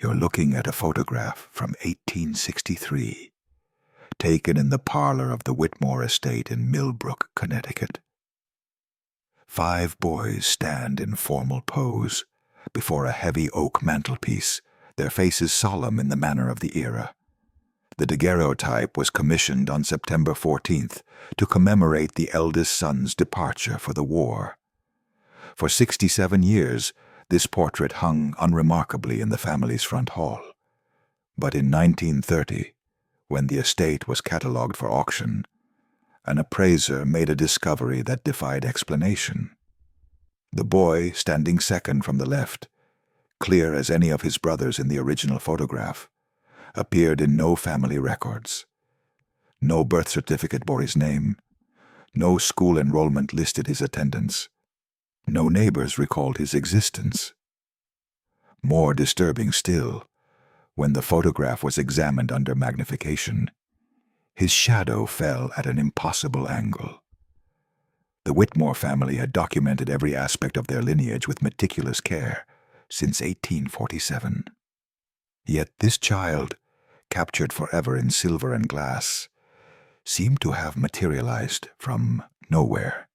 You're looking at a photograph from 1863, taken in the parlor of the Whitmore estate in Millbrook, Connecticut. 5 boys stand in formal pose before a heavy oak mantelpiece, their faces solemn in the manner of the era. The daguerreotype was commissioned on September 14th to commemorate the eldest son's departure for the war. For 67 years, this portrait hung unremarkably in the family's front hall. But in 1930, when the estate was catalogued for auction, an appraiser made a discovery that defied explanation. The boy, standing second from the left, clear as any of his brothers in the original photograph, appeared in no family records. No birth certificate bore his name. No school enrollment listed his attendance. No neighbors recalled his existence. More disturbing still, when the photograph was examined under magnification, his shadow fell at an impossible angle. The Whitmore family had documented every aspect of their lineage with meticulous care since 1847. Yet this child, captured forever in silver and glass, seemed to have materialized from nowhere.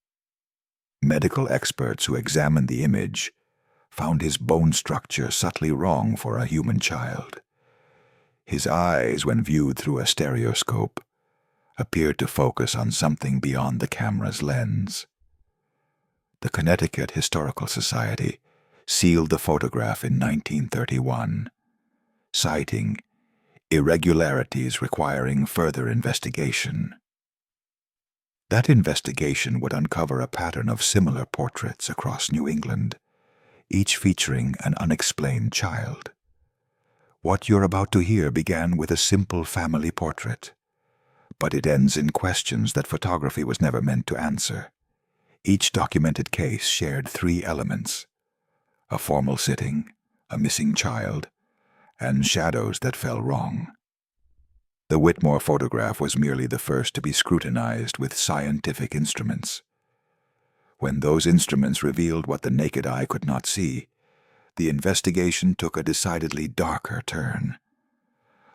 Medical experts who examined the image found his bone structure subtly wrong for a human child. His eyes, when viewed through a stereoscope, appeared to focus on something beyond the camera's lens. The Connecticut Historical Society sealed the photograph in 1931, citing irregularities requiring further investigation. That investigation would uncover a pattern of similar portraits across New England, each featuring an unexplained child. What you're about to hear began with a simple family portrait, but it ends in questions that photography was never meant to answer. Each documented case shared 3 elements: a formal sitting, a missing child, and shadows that fell wrong. The Whitmore photograph was merely the first to be scrutinized with scientific instruments. When those instruments revealed what the naked eye could not see, the investigation took a decidedly darker turn.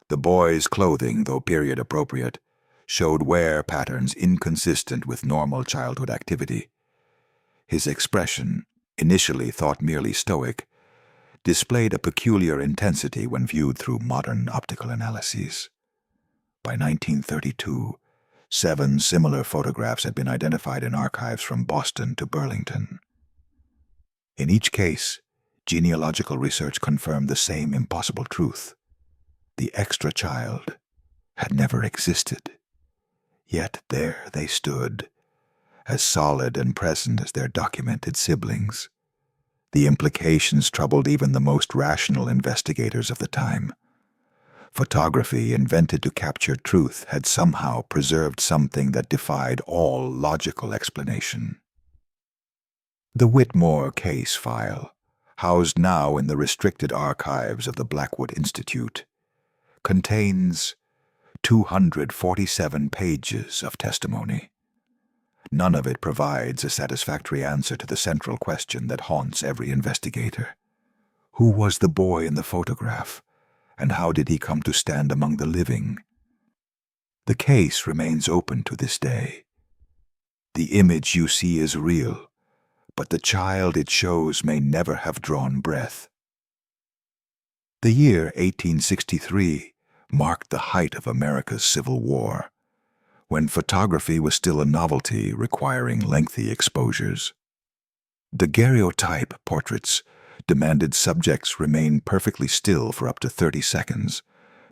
The boy's clothing, though period-appropriate, showed wear patterns inconsistent with normal childhood activity. His expression, initially thought merely stoic, displayed a peculiar intensity when viewed through modern optical analyses. By 1932, 7 similar photographs had been identified in archives from Boston to Burlington. In each case, genealogical research confirmed the same impossible truth: the extra child had never existed. Yet there they stood, as solid and present as their documented siblings. The implications troubled even the most rational investigators of the time. Photography, invented to capture truth, had somehow preserved something that defied all logical explanation. The Whitmore case file, housed now in the restricted archives of the Blackwood Institute, contains 247 pages of testimony. None of it provides a satisfactory answer to the central question that haunts every investigator. Who was the boy in the photograph, and how did he come to stand among the living? The case remains open to this day. The image you see is real, but the child it shows may never have drawn breath. The year 1863 marked the height of America's Civil War, when photography was still a novelty requiring lengthy exposures. Daguerreotype portraits demanded subjects remain perfectly still for up to 30 seconds,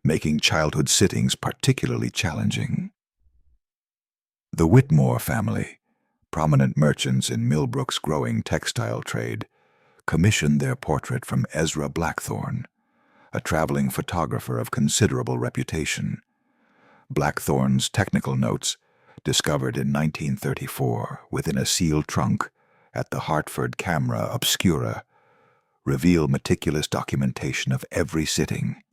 making childhood sittings particularly challenging. The Whitmore family, prominent merchants in Millbrook's growing textile trade, commissioned their portrait from Ezra Blackthorne, a traveling photographer of considerable reputation. Blackthorne's technical notes, discovered in 1934 within a sealed trunk at the Hartford Camera Obscura, reveal meticulous documentation of every sitting.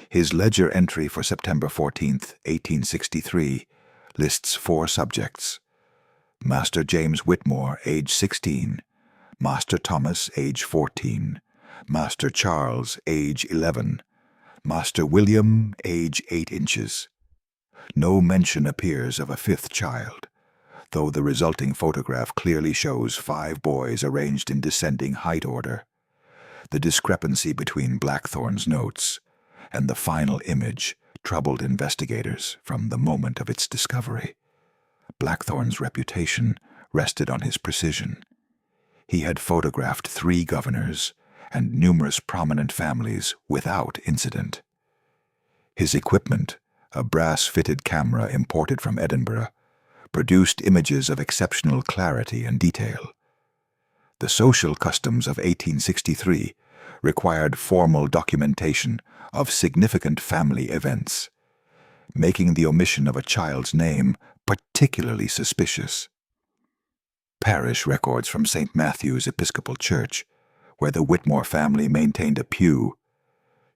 His ledger entry for September 14, 1863, lists 4 subjects: Master James Whitmore, age 16, Master Thomas, age 14, Master Charles, age 11. Master William, age 8 inches. No mention appears of a fifth child, though the resulting photograph clearly shows 5 boys arranged in descending height order. The discrepancy between Blackthorne's notes and the final image troubled investigators from the moment of its discovery. Blackthorne's reputation rested on his precision. He had photographed 3 governors and numerous prominent families without incident. His equipment, a brass-fitted camera imported from Edinburgh, produced images of exceptional clarity and detail. The social customs of 1863 required formal documentation of significant family events, making the omission of a child's name particularly suspicious. Parish records from St. Matthew's Episcopal Church, where the Whitmore family maintained a pew,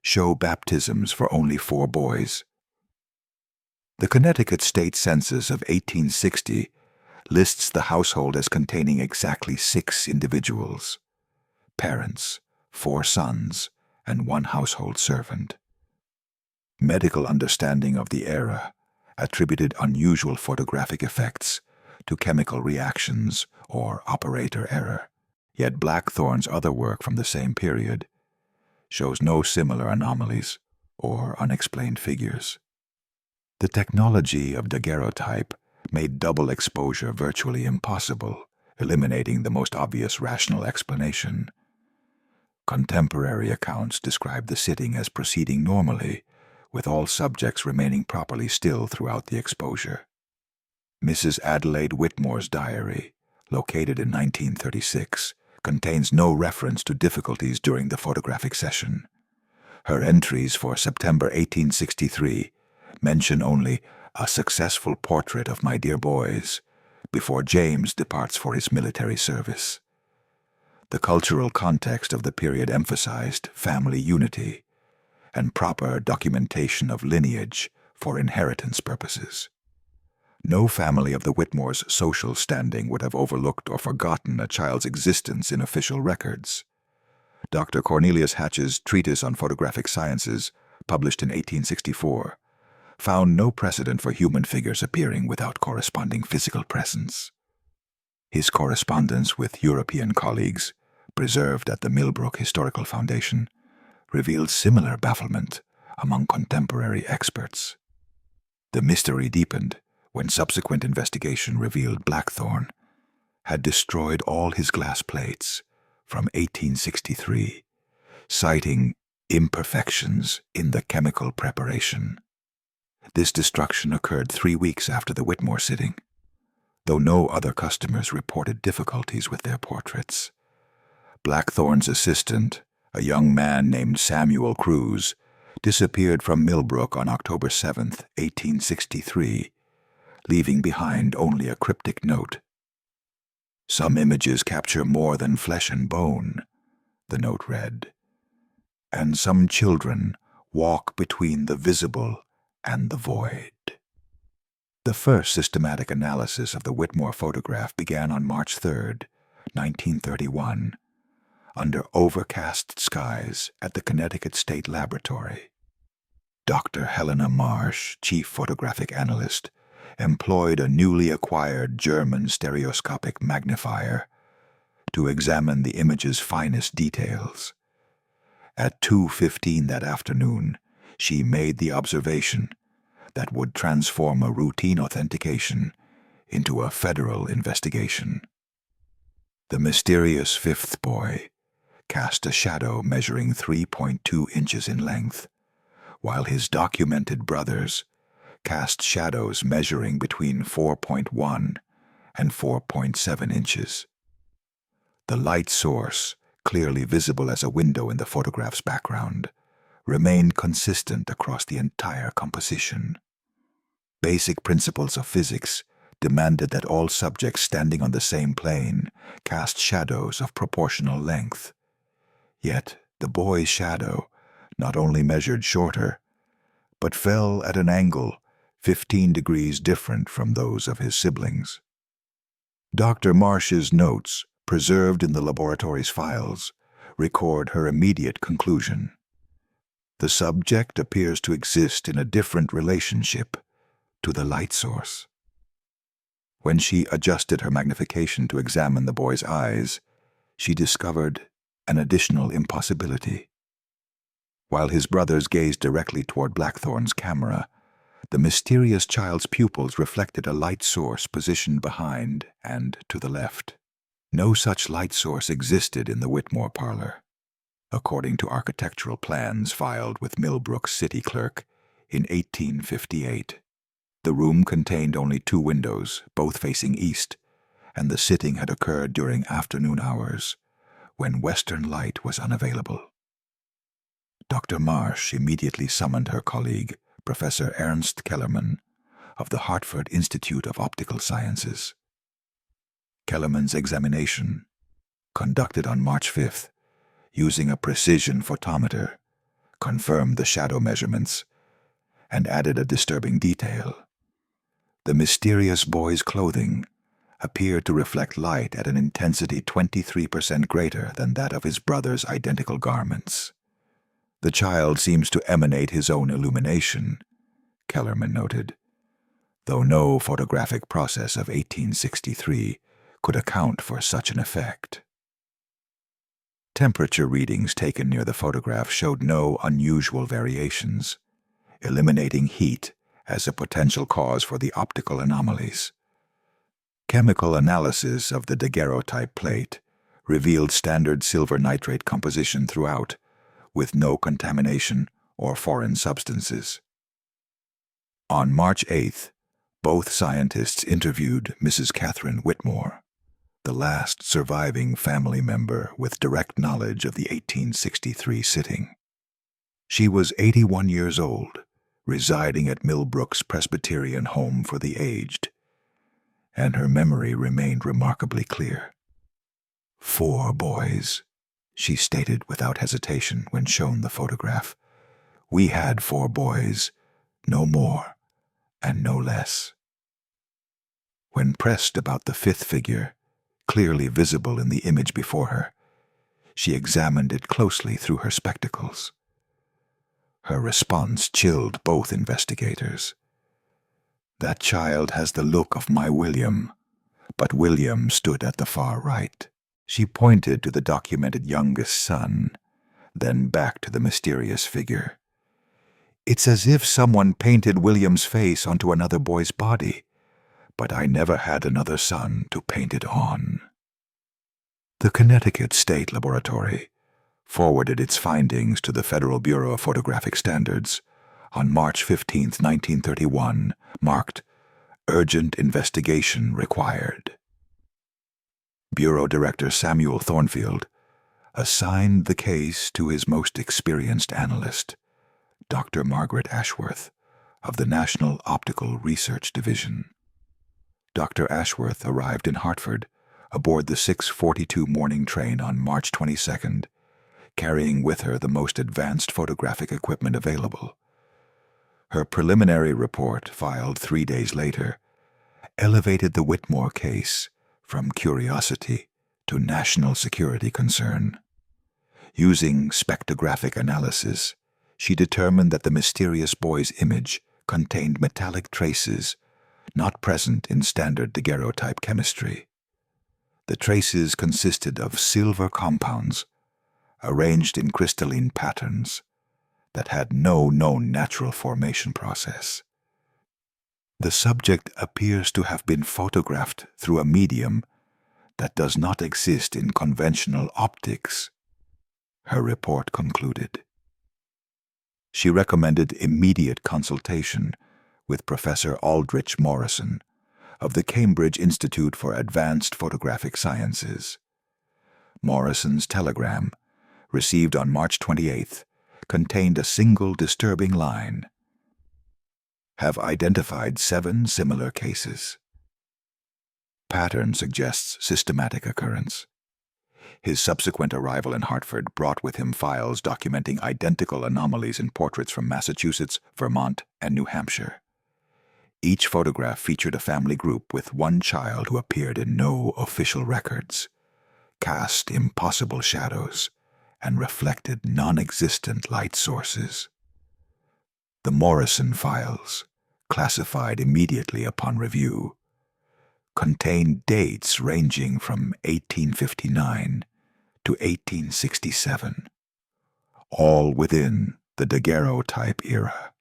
show baptisms for only 4 boys. The Connecticut State Census of 1860 lists the household as containing exactly 6 individuals: parents, 4 sons, and 1 household servant. Medical understanding of the era attributed unusual photographic effects to chemical reactions or operator error, yet Blackthorne's other work from the same period shows no similar anomalies or unexplained figures. The technology of daguerreotype made double exposure virtually impossible, eliminating the most obvious rational explanation. Contemporary accounts describe the sitting as proceeding normally, with all subjects remaining properly still throughout the exposure. Mrs. Adelaide Whitmore's diary, located in 1936, contains no reference to difficulties during the photographic session. Her entries for September 1863 mention only a successful portrait of my dear boys before James departs for his military service. The cultural context of the period emphasized family unity and proper documentation of lineage for inheritance purposes. No family of the Whitmores' social standing would have overlooked or forgotten a child's existence in official records. Dr. Cornelius Hatch's Treatise on Photographic Sciences, published in 1864, found no precedent for human figures appearing without corresponding physical presence. His correspondence with European colleagues, preserved at the Millbrook Historical Foundation, revealed similar bafflement among contemporary experts. The mystery deepened when subsequent investigation revealed Blackthorne had destroyed all his glass plates from 1863, citing imperfections in the chemical preparation. This destruction occurred 3 weeks after the Whitmore sitting, though no other customers reported difficulties with their portraits. Blackthorne's assistant, a young man named Samuel Cruz, disappeared from Millbrook on October 7, 1863, leaving behind only a cryptic note. "Some images capture more than flesh and bone," the note read, "and some children walk between the visible and the void." The first systematic analysis of the Whitmore photograph began on March 3, 1931, under overcast skies at the Connecticut State Laboratory. Dr. Helena Marsh, chief photographic analyst, employed a newly acquired German stereoscopic magnifier to examine the image's finest details. At 2:15 that afternoon, she made the observation that would transform a routine authentication into a federal investigation. The mysterious 5th boy cast a shadow measuring 3.2 inches in length, while his documented brothers cast shadows measuring between 4.1 and 4.7 inches. The light source, clearly visible as a window in the photograph's background, remained consistent across the entire composition. Basic principles of physics demanded that all subjects standing on the same plane cast shadows of proportional length. Yet the boy's shadow not only measured shorter, but fell at an angle 15 degrees different from those of his siblings. Dr. Marsh's notes, preserved in the laboratory's files, record her immediate conclusion. The subject appears to exist in a different relationship to the light source. When she adjusted her magnification to examine the boy's eyes, she discovered an additional impossibility. While his brothers gazed directly toward Blackthorn's camera, the mysterious child's pupils reflected a light source positioned behind and to the left. No such light source existed in the Whitmore parlor. According to architectural plans filed with Millbrook's city clerk in 1858. The room contained only 2 windows, both facing east, and the sitting had occurred during afternoon hours, when western light was unavailable. Dr. Marsh immediately summoned her colleague, Professor Ernst Kellerman, of the Hartford Institute of Optical Sciences. Kellerman's examination, conducted on March 5th, using a precision photometer, confirmed the shadow measurements, and added a disturbing detail. The mysterious boy's clothing appeared to reflect light at an intensity 23% greater than that of his brother's identical garments. The child seems to emanate his own illumination, Kellerman noted, though no photographic process of 1863 could account for such an effect. Temperature readings taken near the photograph showed no unusual variations, eliminating heat as a potential cause for the optical anomalies. Chemical analysis of the daguerreotype plate revealed standard silver nitrate composition throughout, with no contamination or foreign substances. On March 8th, both scientists interviewed Mrs. Catherine Whitmore, the last surviving family member with direct knowledge of the 1863 sitting. She was 81 years old, residing at Millbrook's Presbyterian Home for the Aged, and her memory remained remarkably clear. 4 boys, she stated without hesitation when shown the photograph. We had 4 boys, no more and no less. When pressed about the 5th figure, clearly visible in the image before her, she examined it closely through her spectacles. Her response chilled both investigators. That child has the look of my William, but William stood at the far right. She pointed to the documented youngest son, then back to the mysterious figure. It's as if someone painted William's face onto another boy's body, but I never had another son to paint it on. The Connecticut State Laboratory forwarded its findings to the Federal Bureau of Photographic Standards on March 15, 1931, marked Urgent Investigation Required. Bureau Director Samuel Thornfield assigned the case to his most experienced analyst, Dr. Margaret Ashworth, of the National Optical Research Division. Dr. Ashworth arrived in Hartford aboard the 6:42 morning train on March 22nd, carrying with her the most advanced photographic equipment available. Her preliminary report, filed 3 days later, elevated the Whitmore case from curiosity to national security concern. Using spectrographic analysis, she determined that the mysterious boy's image contained metallic traces not present in standard daguerreotype chemistry. The traces consisted of silver compounds arranged in crystalline patterns that had no known natural formation process. The subject appears to have been photographed through a medium that does not exist in conventional optics, her report concluded. She recommended immediate consultation with Professor Aldrich Morrison of the Cambridge Institute for Advanced Photographic Sciences. Morrison's telegram, received on March 28th, contained a single disturbing line. Have identified 7 similar cases. Pattern suggests systematic occurrence. His subsequent arrival in Hartford brought with him files documenting identical anomalies in portraits from Massachusetts, Vermont, and New Hampshire. Each photograph featured a family group with one child who appeared in no official records, cast impossible shadows, and reflected non-existent light sources. The Morrison files, classified immediately upon review, contained dates ranging from 1859 to 1867, all within the daguerreotype era.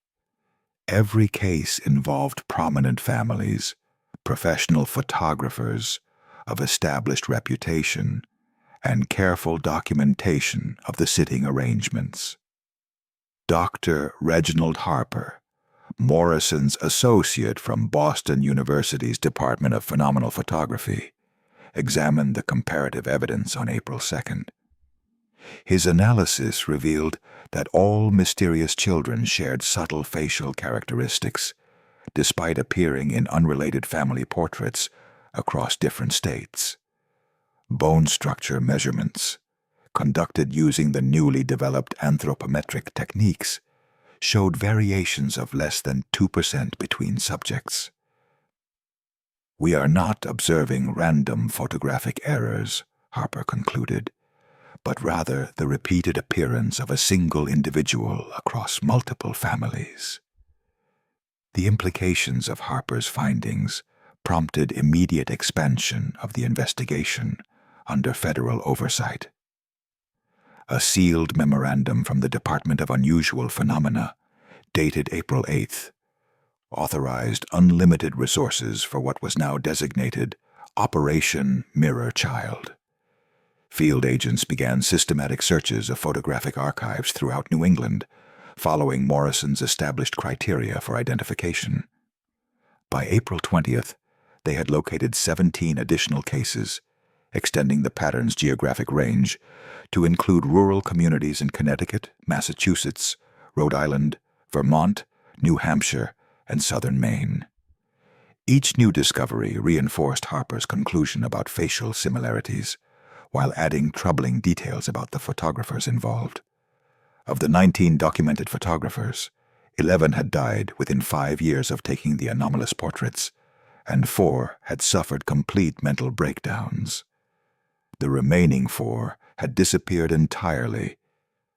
Every case involved prominent families, professional photographers of established reputation, and careful documentation of the sitting arrangements. Dr. Reginald Harper, Morrison's associate from Boston University's Department of Phenomenal Photography, examined the comparative evidence on April 2nd. His analysis revealed that all mysterious children shared subtle facial characteristics, despite appearing in unrelated family portraits across different states. Bone structure measurements, conducted using the newly developed anthropometric techniques, showed variations of less than 2% between subjects. "We are not observing random photographic errors," Harper concluded, "but rather the repeated appearance of a single individual across multiple families." The implications of Harper's findings prompted immediate expansion of the investigation under federal oversight. A sealed memorandum from the Department of Unusual Phenomena, dated April 8th, authorized unlimited resources for what was now designated Operation Mirror Child. Field agents began systematic searches of photographic archives throughout New England, following Morrison's established criteria for identification. By April 20th, they had located 17 additional cases, extending the pattern's geographic range to include rural communities in Connecticut, Massachusetts, Rhode Island, Vermont, New Hampshire, and southern Maine. Each new discovery reinforced Harper's conclusion about facial similarities, while adding troubling details about the photographers involved. Of the 19 documented photographers, 11 had died within 5 years of taking the anomalous portraits, and 4 had suffered complete mental breakdowns. The remaining 4 had disappeared entirely,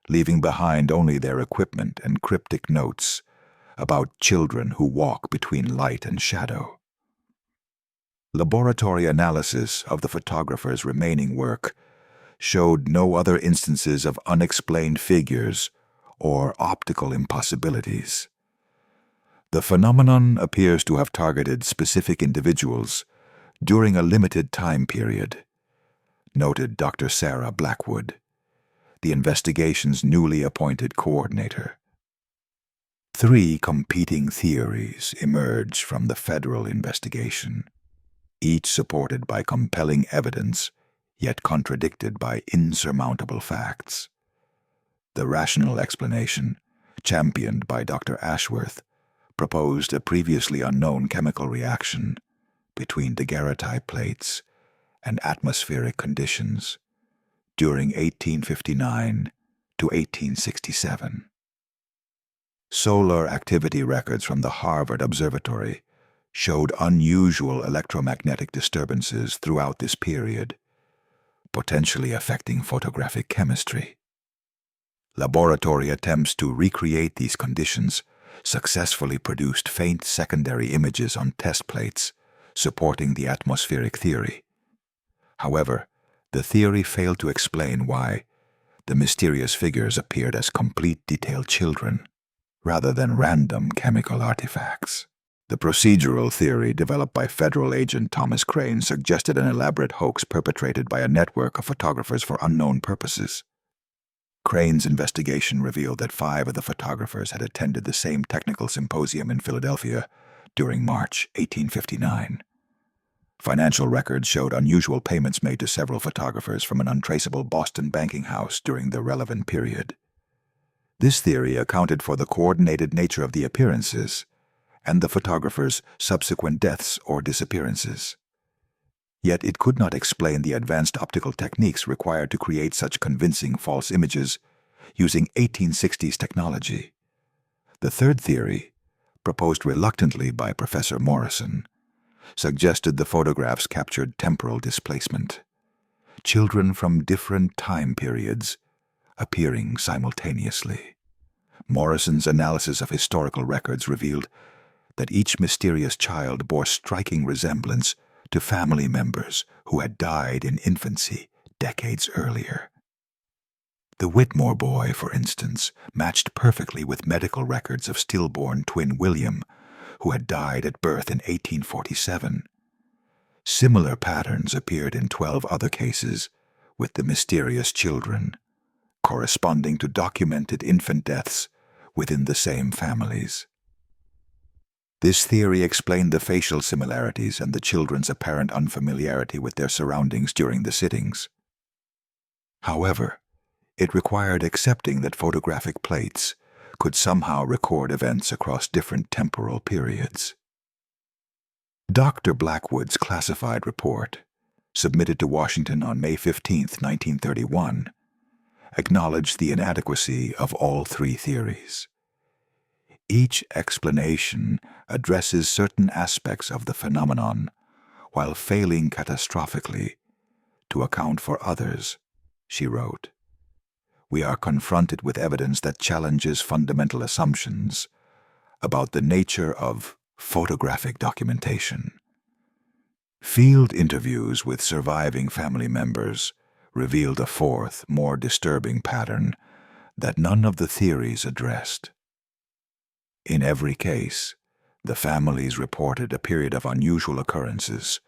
leaving behind only their equipment and cryptic notes about children who walk between light and shadow. Laboratory analysis of the photographer's remaining work showed no other instances of unexplained figures or optical impossibilities. The phenomenon appears to have targeted specific individuals during a limited time period, noted Dr. Sarah Blackwood, the investigation's newly appointed coordinator. 3 competing theories emerged from the federal investigation, each supported by compelling evidence, yet contradicted by insurmountable facts. The rational explanation, championed by Dr. Ashworth, proposed a previously unknown chemical reaction between daguerreotype plates and atmospheric conditions during 1859 to 1867. Solar activity records from the Harvard Observatory showed unusual electromagnetic disturbances throughout this period, potentially affecting photographic chemistry. Laboratory attempts to recreate these conditions successfully produced faint secondary images on test plates supporting the atmospheric theory. However, the theory failed to explain why the mysterious figures appeared as complete detailed children, rather than random chemical artifacts. The procedural theory developed by federal agent Thomas Crane suggested an elaborate hoax perpetrated by a network of photographers for unknown purposes. Crane's investigation revealed that 5 of the photographers had attended the same technical symposium in Philadelphia during March 1859. Financial records showed unusual payments made to several photographers from an untraceable Boston banking house during the relevant period. This theory accounted for the coordinated nature of the appearances and the photographers' subsequent deaths or disappearances. Yet it could not explain the advanced optical techniques required to create such convincing false images using 1860s technology. The third theory, proposed reluctantly by Professor Morrison, suggested the photographs captured temporal displacement. Children from different time periods appearing simultaneously. Morrison's analysis of historical records revealed that each mysterious child bore striking resemblance to family members who had died in infancy decades earlier. The Whitmore boy, for instance, matched perfectly with medical records of stillborn twin William, who had died at birth in 1847. Similar patterns appeared in 12 other cases with the mysterious children, corresponding to documented infant deaths within the same families. This theory explained the facial similarities and the children's apparent unfamiliarity with their surroundings during the sittings. However, it required accepting that photographic plates could somehow record events across different temporal periods. Dr. Blackwood's classified report, submitted to Washington on May 15, 1931, acknowledged the inadequacy of all three theories. Each explanation addresses certain aspects of the phenomenon while failing catastrophically to account for others, she wrote. We are confronted with evidence that challenges fundamental assumptions about the nature of photographic documentation. Field interviews with surviving family members revealed a fourth, more disturbing pattern that none of the theories addressed. In every case, the families reported a period of unusual occurrences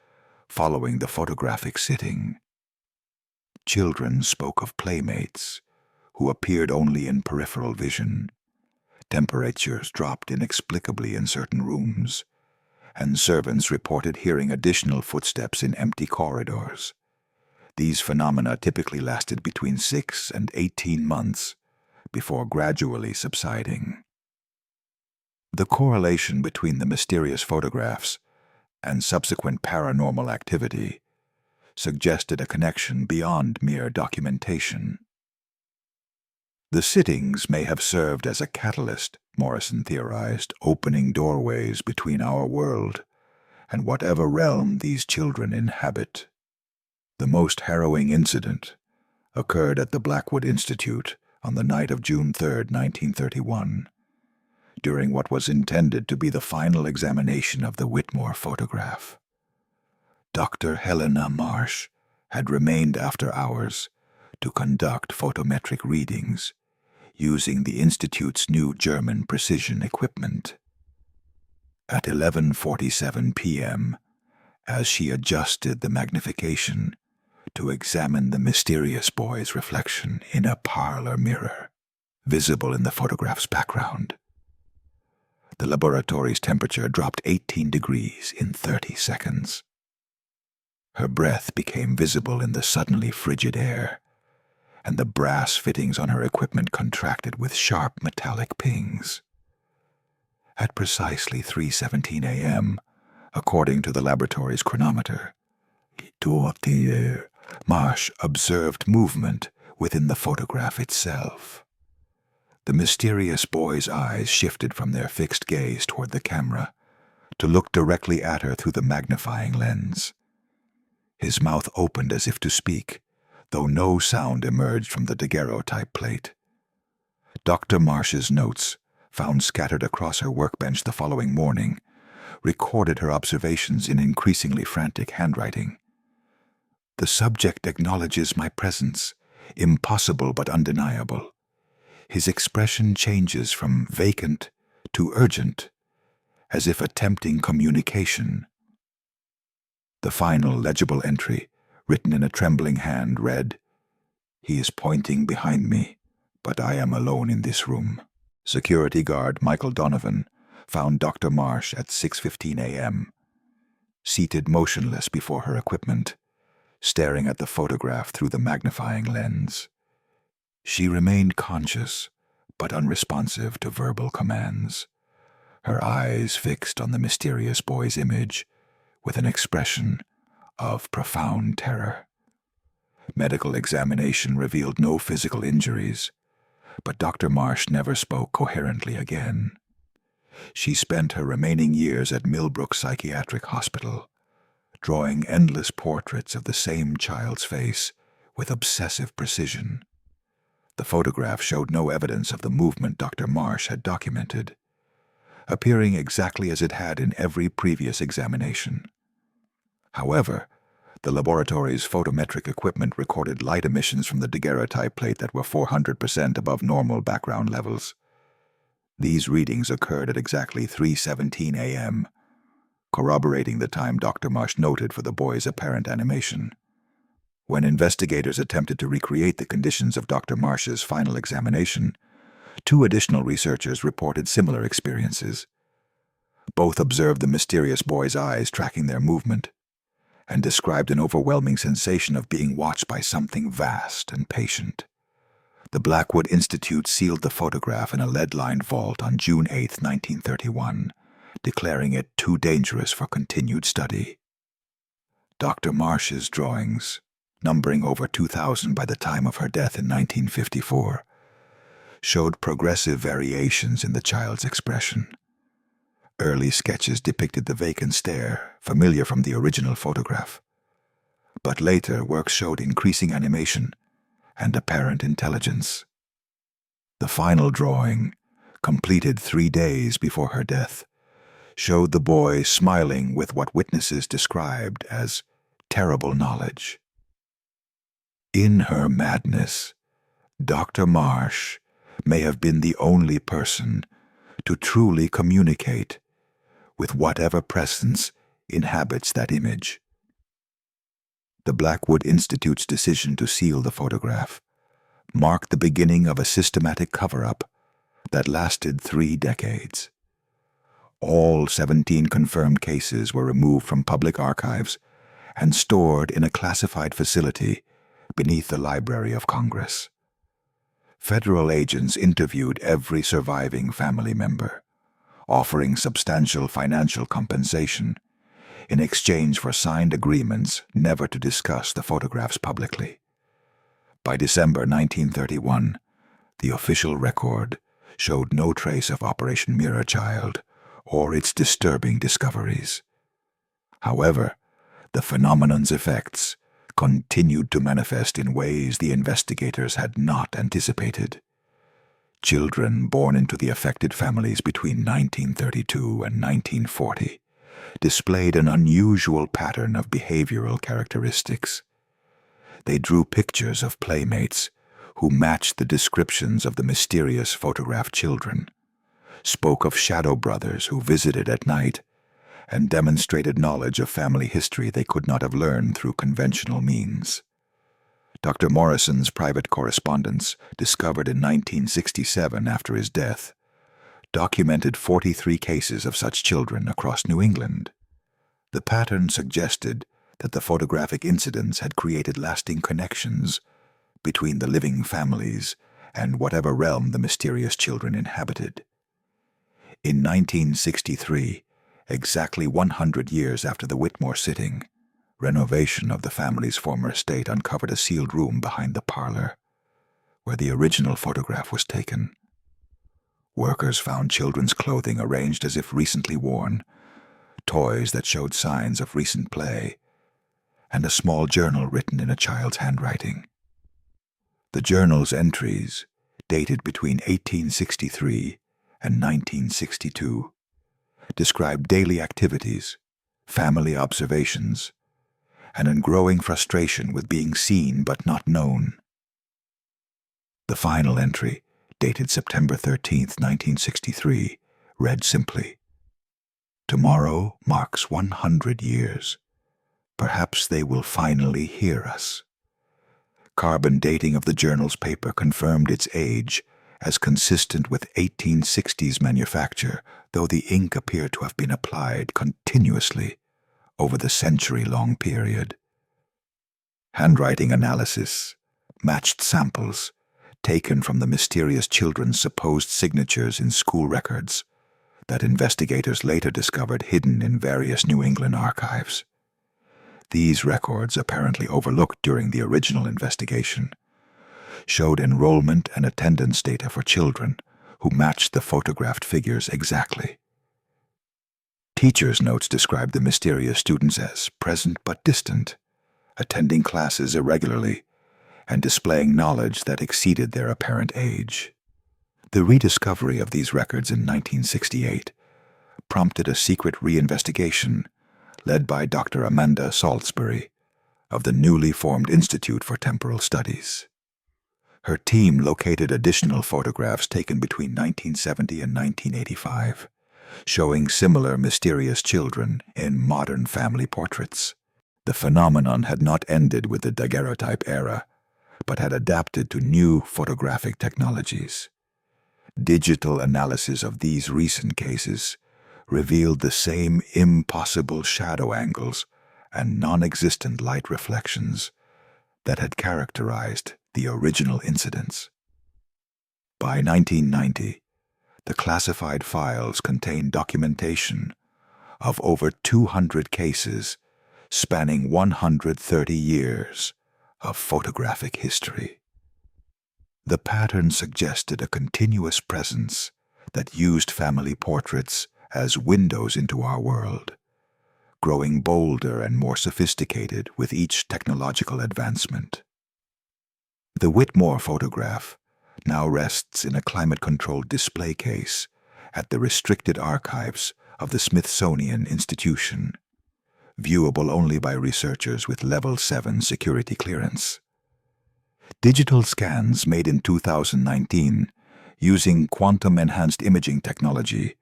following the photographic sitting. Children spoke of playmates who appeared only in peripheral vision. Temperatures dropped inexplicably in certain rooms, and servants reported hearing additional footsteps in empty corridors. These phenomena typically lasted between 6 and 18 months before gradually subsiding. The correlation between the mysterious photographs and subsequent paranormal activity suggested a connection beyond mere documentation. The sittings may have served as a catalyst, Morrison theorized, opening doorways between our world and whatever realm these children inhabit. The most harrowing incident occurred at the Blackwood Institute on the night of June 3, 1931, during what was intended to be the final examination of the Whitmore photograph. Dr. Helena Marsh had remained after hours to conduct photometric readings using the Institute's new German precision equipment. At 11:47 p.m., as she adjusted the magnification to examine the mysterious boy's reflection in a parlor mirror, visible in the photograph's background, the laboratory's temperature dropped 18 degrees in 30 seconds. Her breath became visible in the suddenly frigid air, and the brass fittings on her equipment contracted with sharp metallic pings. At precisely 3:17 a.m., according to the laboratory's chronometer, Marsh observed movement within the photograph itself. The mysterious boy's eyes shifted from their fixed gaze toward the camera to look directly at her through the magnifying lens. His mouth opened as if to speak, though no sound emerged from the daguerreotype plate. Dr. Marsh's notes, found scattered across her workbench the following morning, recorded her observations in increasingly frantic handwriting. The subject acknowledges my presence, impossible but undeniable. His expression changes from vacant to urgent, as if attempting communication. The final legible entry, written in a trembling hand, read, "He is pointing behind me, but I am alone in this room." Security guard Michael Donovan found Dr. Marsh at 6:15 a.m., seated motionless before her equipment, staring at the photograph through the magnifying lens. She remained conscious, but unresponsive to verbal commands, her eyes fixed on the mysterious boy's image with an expression of profound terror. Medical examination revealed no physical injuries, but Dr. Marsh never spoke coherently again. She spent her remaining years at Millbrook Psychiatric Hospital, drawing endless portraits of the same child's face with obsessive precision. The photograph showed no evidence of the movement Dr. Marsh had documented, appearing exactly as it had in every previous examination. However, the laboratory's photometric equipment recorded light emissions from the daguerreotype plate that were 400% above normal background levels. These readings occurred at exactly 3:17 a.m., corroborating the time Dr. Marsh noted for the boy's apparent animation. When investigators attempted to recreate the conditions of Dr. Marsh's final examination, 2 additional researchers reported similar experiences. Both observed the mysterious boy's eyes tracking their movement and described an overwhelming sensation of being watched by something vast and patient. The Blackwood Institute sealed the photograph in a lead-lined vault on June 8, 1931, declaring it too dangerous for continued study. Dr. Marsh's drawings, numbering over 2,000 by the time of her death in 1954, showed progressive variations in the child's expression. Early sketches depicted the vacant stare, familiar from the original photograph. But later, works showed increasing animation and apparent intelligence. The final drawing, completed 3 days before her death, showed the boy smiling with what witnesses described as terrible knowledge. In her madness, Dr. Marsh may have been the only person to truly communicate with whatever presence inhabits that image. The Blackwood Institute's decision to seal the photograph marked the beginning of a systematic cover-up that lasted 3 decades. All 17 confirmed cases were removed from public archives and stored in a classified facility beneath the Library of Congress. Federal agents interviewed every surviving family member, offering substantial financial compensation in exchange for signed agreements never to discuss the photographs publicly. By December 1931, the official record showed no trace of Operation Mirror Child or its disturbing discoveries. However, the phenomenon's effects continued to manifest in ways the investigators had not anticipated. Children born into the affected families between 1932 and 1940 displayed an unusual pattern of behavioral characteristics. They drew pictures of playmates who matched the descriptions of the mysterious photographed children, spoke of shadow brothers who visited at night, and demonstrated knowledge of family history they could not have learned through conventional means. Dr. Morrison's private correspondence, discovered in 1967 after his death, documented 43 cases of such children across New England. The pattern suggested that the photographic incidents had created lasting connections between the living families and whatever realm the mysterious children inhabited. In 1963, exactly 100 years after the Whitmore sitting, renovation of the family's former estate uncovered a sealed room behind the parlor, where the original photograph was taken. Workers found children's clothing arranged as if recently worn, toys that showed signs of recent play, and a small journal written in a child's handwriting. The journal's entries, dated between 1863 and 1962, described daily activities, family observations, and a growing frustration with being seen but not known. The final entry, dated September 13, 1963, read simply, "Tomorrow marks 100 years. Perhaps they will finally hear us." Carbon dating of the journal's paper confirmed its age as consistent with 1860s manufacture, though the ink appeared to have been applied continuously over the century-long period. Handwriting analysis matched samples taken from the mysterious children's supposed signatures in school records that investigators later discovered hidden in various New England archives. These records, apparently overlooked during the original investigation, showed enrollment and attendance data for children who matched the photographed figures exactly. Teachers' notes described the mysterious students as present but distant, attending classes irregularly, and displaying knowledge that exceeded their apparent age. The rediscovery of these records in 1968 prompted a secret reinvestigation led by Dr. Amanda Salisbury of the newly formed Institute for Temporal Studies. Her team located additional photographs taken between 1970 and 1985, showing similar mysterious children in modern family portraits. The phenomenon had not ended with the daguerreotype era, but had adapted to new photographic technologies. Digital analysis of these recent cases revealed the same impossible shadow angles and non-existent light reflections that had characterized the original incidents. By 1990, the classified files contained documentation of over 200 cases spanning 130 years of photographic history. The pattern suggested a continuous presence that used family portraits as windows into our world, growing bolder and more sophisticated with each technological advancement. The Whitmore photograph now rests in a climate-controlled display case at the restricted archives of the Smithsonian Institution, viewable only by researchers with Level 7 security clearance. Digital scans made in 2019 using quantum-enhanced imaging technology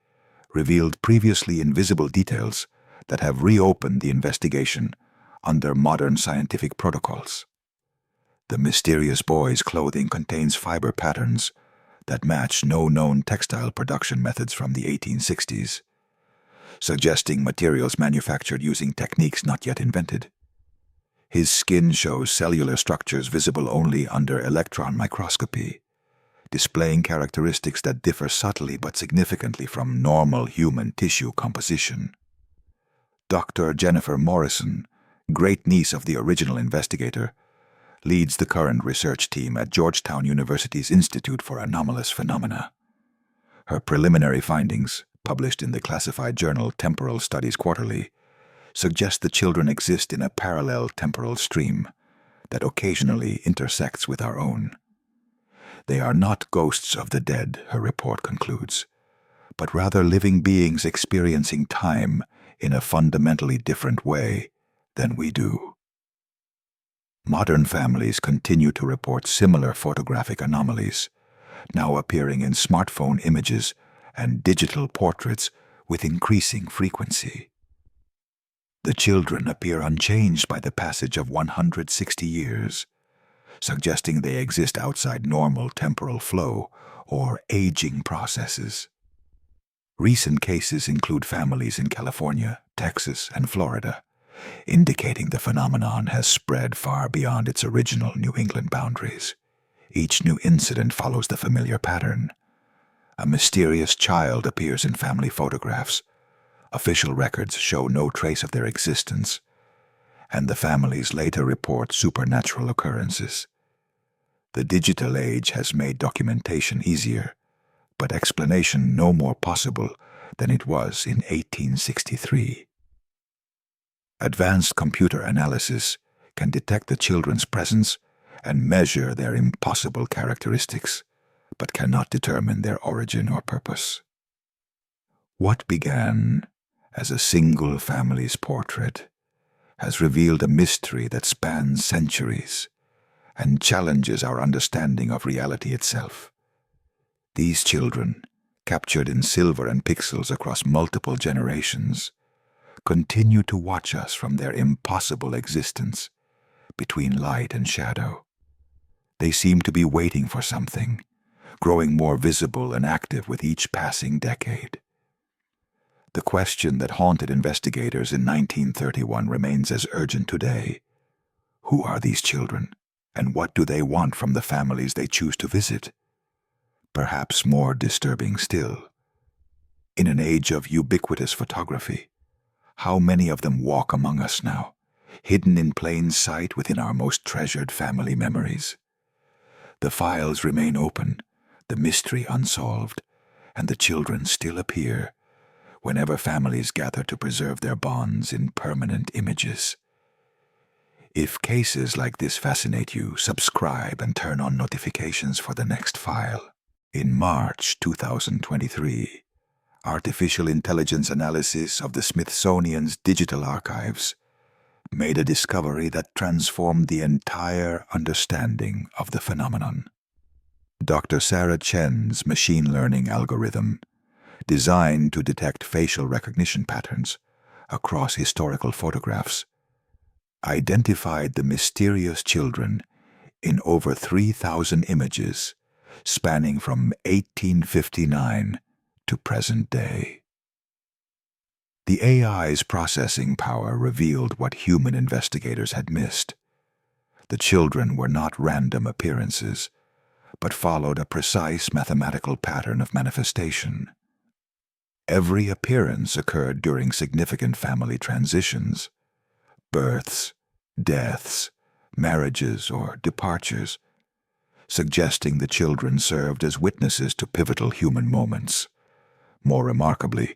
revealed previously invisible details that have reopened the investigation under modern scientific protocols. The mysterious boy's clothing contains fiber patterns that match no known textile production methods from the 1860s, suggesting materials manufactured using techniques not yet invented. His skin shows cellular structures visible only under electron microscopy, displaying characteristics that differ subtly but significantly from normal human tissue composition. Dr. Jennifer Morrison, great-niece of the original investigator, leads the current research team at Georgetown University's Institute for Anomalous Phenomena. Her preliminary findings, published in the classified journal Temporal Studies Quarterly, suggest the children exist in a parallel temporal stream that occasionally intersects with our own. They are not ghosts of the dead, her report concludes, but rather living beings experiencing time in a fundamentally different way than we do. Modern families continue to report similar photographic anomalies, now appearing in smartphone images and digital portraits with increasing frequency. The children appear unchanged by the passage of 160 years, suggesting they exist outside normal temporal flow or aging processes. Recent cases include families in California, Texas, and Florida, indicating the phenomenon has spread far beyond its original New England boundaries. Each new incident follows the familiar pattern. A mysterious child appears in family photographs. Official records show no trace of their existence, and the families later report supernatural occurrences. The digital age has made documentation easier, but explanation no more possible than it was in 1863. Advanced computer analysis can detect the children's presence and measure their impossible characteristics, but cannot determine their origin or purpose. What began as a single family's portrait has revealed a mystery that spans centuries and challenges our understanding of reality itself. These children, captured in silver and pixels across multiple generations, continue to watch us from their impossible existence between light and shadow. They seem to be waiting for something, growing more visible and active with each passing decade. The question that haunted investigators in 1931 remains as urgent today. Who are these children, and what do they want from the families they choose to visit? Perhaps more disturbing still, in an age of ubiquitous photography, how many of them walk among us now, hidden in plain sight within our most treasured family memories? The files remain open, the mystery unsolved, and the children still appear whenever families gather to preserve their bonds in permanent images. If cases like this fascinate you, subscribe and turn on notifications for the next file. In March 2023, artificial intelligence analysis of the Smithsonian's digital archives made a discovery that transformed the entire understanding of the phenomenon. Dr. Sarah Chen's machine learning algorithm, designed to detect facial recognition patterns across historical photographs, identified the mysterious children in over 3,000 images spanning from 1859 to present day. The AI's processing power revealed what human investigators had missed. The children were not random appearances, but followed a precise mathematical pattern of manifestation. Every appearance occurred during significant family transitions, births, deaths, marriages, or departures, suggesting the children served as witnesses to pivotal human moments. More remarkably,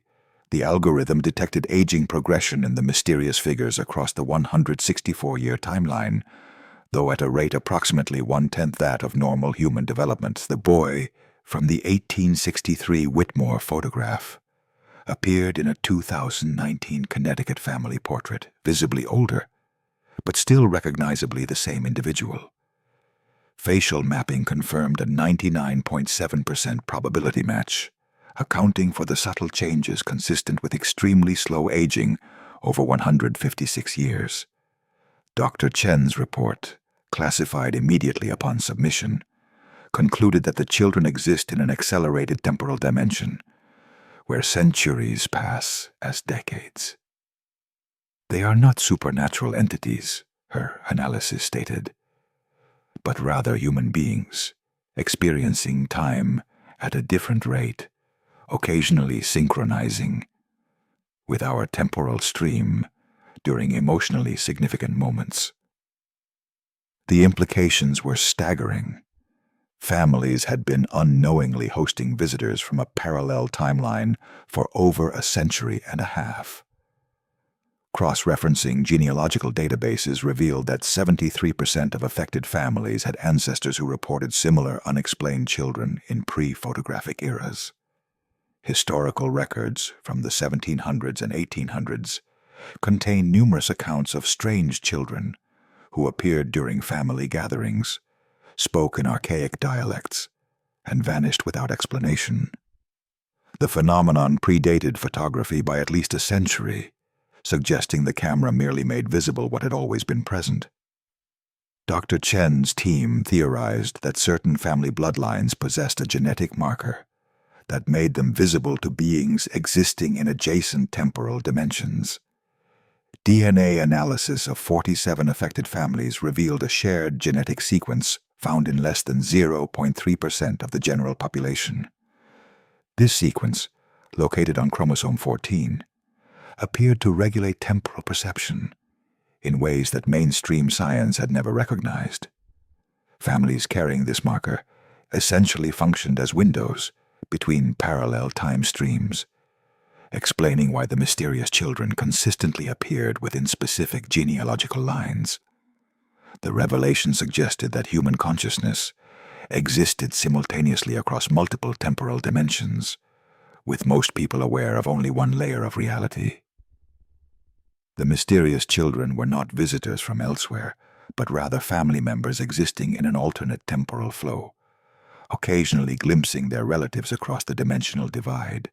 the algorithm detected aging progression in the mysterious figures across the 164-year timeline, though at a rate approximately 1/10 that of normal human development. The boy from the 1863 Whitmore photograph appeared in a 2019 Connecticut family portrait, visibly older, but still recognizably the same individual. Facial mapping confirmed a 99.7% probability match, accounting for the subtle changes consistent with extremely slow aging over 156 years. Dr. Chen's report, classified immediately upon submission, concluded that the children exist in an accelerated temporal dimension, where centuries pass as decades. They are not supernatural entities, her analysis stated, but rather human beings, experiencing time at a different rate, occasionally synchronizing with our temporal stream during emotionally significant moments. The implications were staggering. Families had been unknowingly hosting visitors from a parallel timeline for over a century and a half. Cross-referencing genealogical databases revealed that 73% of affected families had ancestors who reported similar unexplained children in pre-photographic eras. Historical records from the 1700s and 1800s contain numerous accounts of strange children who appeared during family gatherings, spoke in archaic dialects, and vanished without explanation. The phenomenon predated photography by at least a century, suggesting the camera merely made visible what had always been present. Dr. Chen's team theorized that certain family bloodlines possessed a genetic marker that made them visible to beings existing in adjacent temporal dimensions. DNA analysis of 47 affected families revealed a shared genetic sequence found in less than 0.3% of the general population. This sequence, located on chromosome 14, appeared to regulate temporal perception in ways that mainstream science had never recognized. Families carrying this marker essentially functioned as windows between parallel time streams, explaining why the mysterious children consistently appeared within specific genealogical lines. The revelation suggested that human consciousness existed simultaneously across multiple temporal dimensions, with most people aware of only one layer of reality. The mysterious children were not visitors from elsewhere, but rather family members existing in an alternate temporal flow, occasionally glimpsing their relatives across the dimensional divide.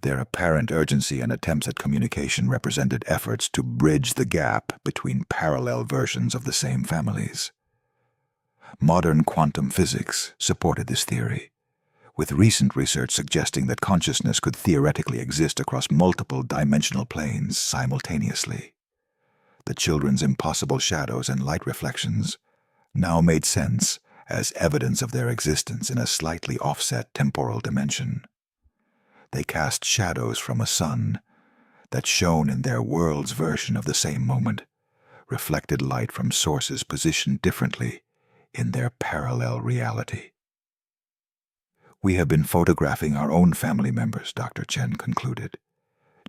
Their apparent urgency and attempts at communication represented efforts to bridge the gap between parallel versions of the same families. Modern quantum physics supported this theory, with recent research suggesting that consciousness could theoretically exist across multiple dimensional planes simultaneously. The children's impossible shadows and light reflections now made sense as evidence of their existence in a slightly offset temporal dimension. They cast shadows from a sun that shone in their world's version of the same moment, reflected light from sources positioned differently in their parallel reality. We have been photographing our own family members, Dr. Chen concluded,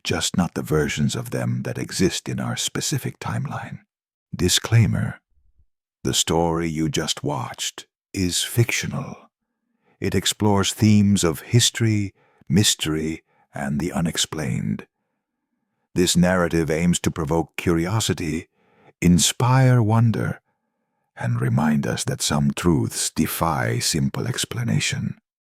just not the versions of them that exist in our specific timeline. Disclaimer: the story you just watched is fictional. It explores themes of history, mystery, and the unexplained. This narrative aims to provoke curiosity, inspire wonder, and remind us that some truths defy simple explanation.